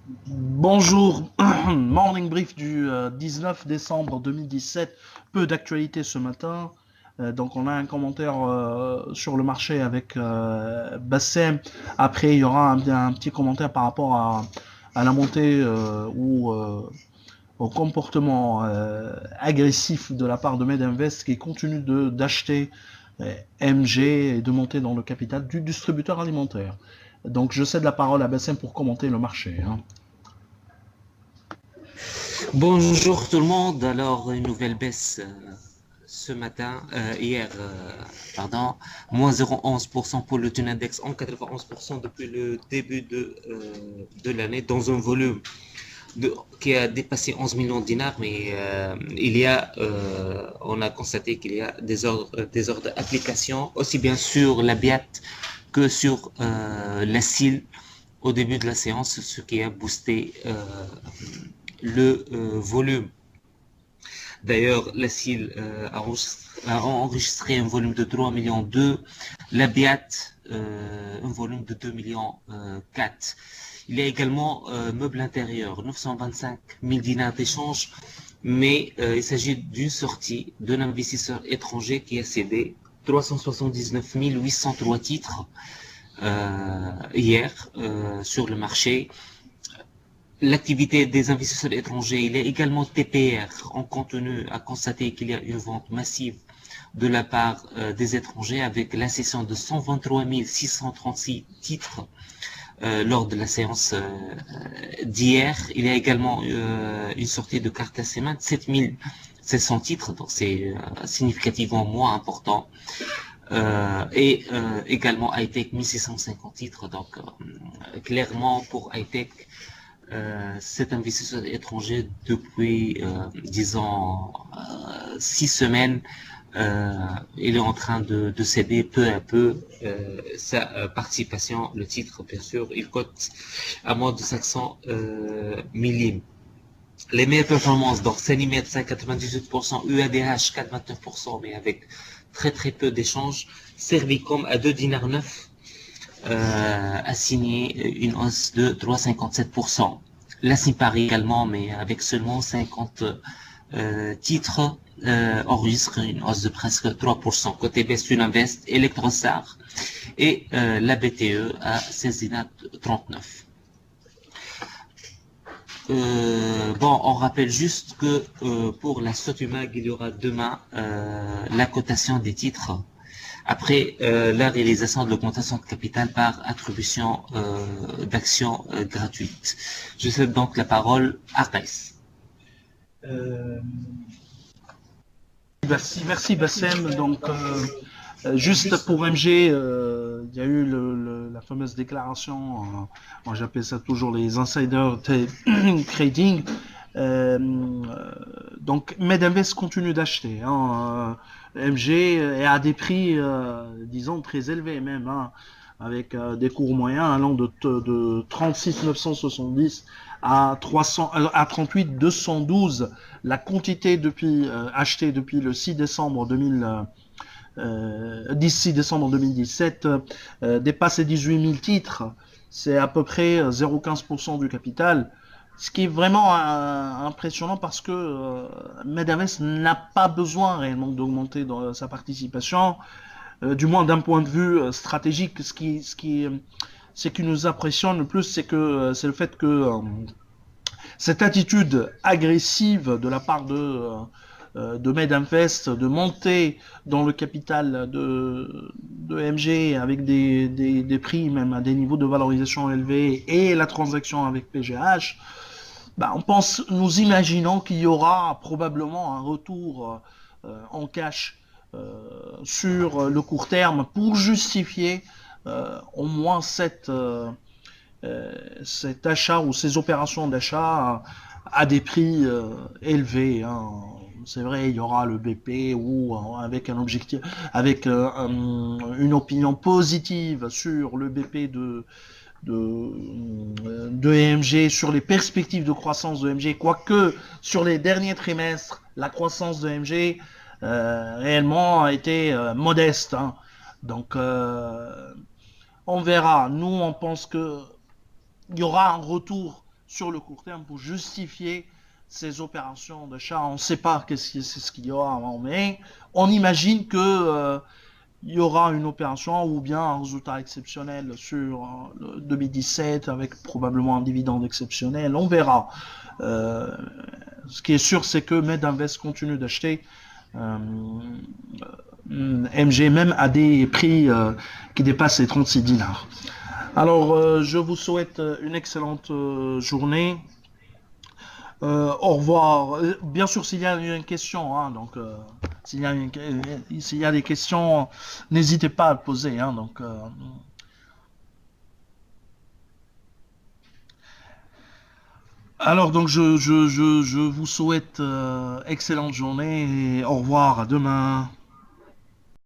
Bonjour, morning brief du 19 décembre 2017. Peu d'actualité ce matin. Donc on a un commentaire sur le marché avec Bassem. Après il y aura un petit commentaire par rapport à la montée ou au comportement agressif de la part de Medinvest qui continue d'acheter MG et de monter dans le capital du distributeur alimentaire. Donc je cède la parole à Bassem pour commenter le marché, hein. Bonjour tout le monde. Alors, une nouvelle baisse ce matin, hier, pardon, moins 0,11% pour le taux index en 91% depuis le début de l'année, dans un volume qui a dépassé 11 millions de dinars, mais on a constaté qu'il y a des ordres d'application, aussi bien sur la BIAT que sur la CIL au début de la séance, ce qui a boosté le volume. D'ailleurs, la CIL a enregistré un volume de 3 millions 2, la BIAT un volume de 2 millions 4. Il y a également meuble intérieur, 925 000 dinars d'échange, mais il s'agit d'une sortie d'un investisseur étranger qui a cédé 379 803 titres hier sur le marché. L'activité des investisseurs étrangers, il y a également TPR. On continue à constater qu'il y a une vente massive de la part des étrangers avec la cession de 123 636 titres lors de la séance d'hier. Il y a également une sortie de carte ACMA de 7 700 titres, donc c'est significativement moins important. Également Hightech 1650 titres, donc clairement pour Hightech, cet investisseur étranger depuis, disons, 6 semaines, il est en train de céder peu à peu sa participation. Le titre, bien sûr, il cote à moins de 500 millimes. Les meilleures performances, donc Cenimed 5,98%, UADH 4,29%, mais avec très très peu d'échanges. Servicom à 2 dinars 9 a signé une hausse de 3,57%. La Simpari également, mais avec seulement 50 titres, enregistre une hausse de presque 3%. Côté baisse, Uninvest, Electrosar et la BTE à 16,39. Bon, on rappelle juste que pour la Sotumag, il y aura demain la cotation des titres après la réalisation de l'augmentation de capital par attribution d'actions gratuites. Je cède donc la parole à Reis. Euh, merci Bassem. Donc, juste pour MG, il y a eu la fameuse déclaration, moi j'appelle ça toujours les insider trading. Euh, donc, Medinvest continue d'acheter, hein, MG est à des prix, disons, très élevés même, hein, avec des cours moyens allant de 36 970 à 300, à 38 212. La quantité achetée depuis le 6 décembre décembre 2017 dépasse les 18 000 titres. C'est à peu près 0,15% du capital. Ce qui est vraiment impressionnant parce que Medinvest n'a pas besoin réellement d'augmenter sa participation, du moins d'un point de vue stratégique. Ce qui nous impressionne le plus, c'est le fait que cette attitude agressive de la part de Medinvest de monter dans le capital de MG avec des prix même à des niveaux de valorisation élevés et la transaction avec PGH, bah, nous imaginons qu'il y aura probablement un retour en cash sur le court terme pour justifier au moins cet achat ou ces opérations d'achat à des prix élevés, hein. C'est vrai, il y aura le BP ou avec un objectif, avec une opinion positive sur le BP de EMG, sur les perspectives de croissance de EMG, quoique sur les derniers trimestres, la croissance de EMG réellement a été modeste, hein. Donc, on verra. Nous, on pense que il y aura un retour sur le court terme pour justifier ces opérations d'achat. On ne sait pas ce qu'il y aura, mais on imagine que il y aura une opération ou bien un résultat exceptionnel sur le 2017 avec probablement un dividende exceptionnel. On verra. Euh, Ce qui est sûr, c'est que Medinvest continue d'acheter. Euh, MG même à des prix qui dépassent les 36 dinars. Alors, je vous souhaite une excellente journée. Au revoir. Bien sûr, s'il y a une question, hein, donc s'il y a des questions, n'hésitez pas à le poser. Hein, donc, alors, donc, je vous souhaite excellente journée et au revoir. À demain.